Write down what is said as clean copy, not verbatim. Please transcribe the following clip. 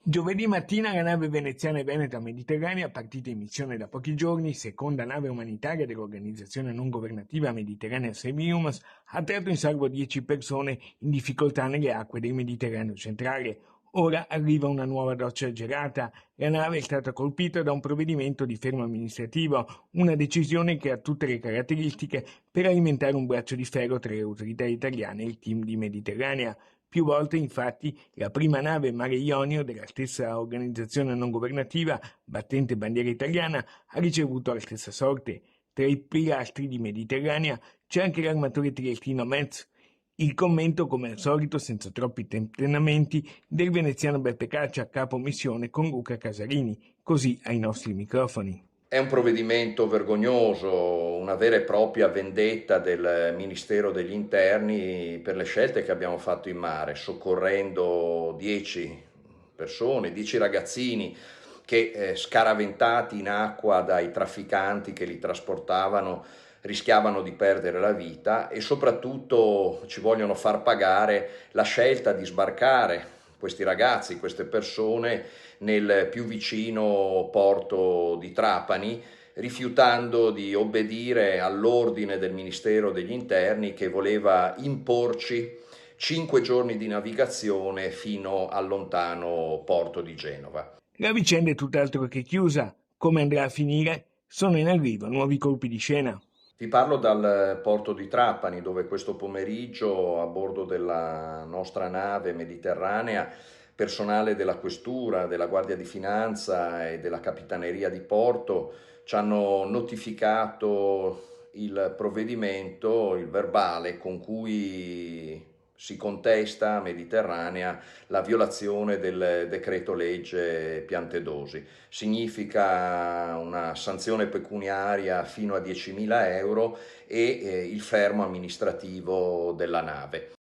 Giovedì mattina la nave veneziana Veneta Mediterranea, partita in missione da pochi giorni, seconda nave umanitaria dell'organizzazione non governativa Mediterranean Service, ha tratto in salvo 10 persone in difficoltà nelle acque del Mediterraneo centrale. Ora arriva una nuova doccia gelata. La nave è stata colpita da un provvedimento di fermo amministrativo, una decisione che ha tutte le caratteristiche per alimentare un braccio di ferro tra le autorità italiane e il team di Mediterranea. Più volte, infatti, la prima nave Mare Ionio della stessa organizzazione non governativa, battente bandiera italiana, ha ricevuto la stessa sorte. Tra i pilastri di Mediterranea c'è anche l'armatore triestino Metz. Il commento, come al solito, senza troppi tentennamenti, del veneziano Beppe Caccia, capo missione con Luca Casarini, così ai nostri microfoni. È un provvedimento vergognoso, una vera e propria vendetta del Ministero degli Interni per le scelte che abbiamo fatto in mare, soccorrendo 10 persone, 10 ragazzini che scaraventati in acqua dai trafficanti che li trasportavano rischiavano di perdere la vita e soprattutto ci vogliono far pagare la scelta di sbarcare questi ragazzi, queste persone nel più vicino porto di Trapani, rifiutando di obbedire all'ordine del Ministero degli Interni che voleva imporci 5 giorni di navigazione fino al lontano porto di Genova. La vicenda è tutt'altro che chiusa. Come andrà a finire? Sono in arrivo nuovi colpi di scena. Vi parlo dal porto di Trapani, dove questo pomeriggio, a bordo della nostra nave mediterranea, personale della Questura, della Guardia di Finanza e della Capitaneria di Porto ci hanno notificato il provvedimento, il verbale con cui si contesta a Mediterranea la violazione del decreto legge Piantedosi. Significa una sanzione pecuniaria fino a 10.000 euro e il fermo amministrativo della nave.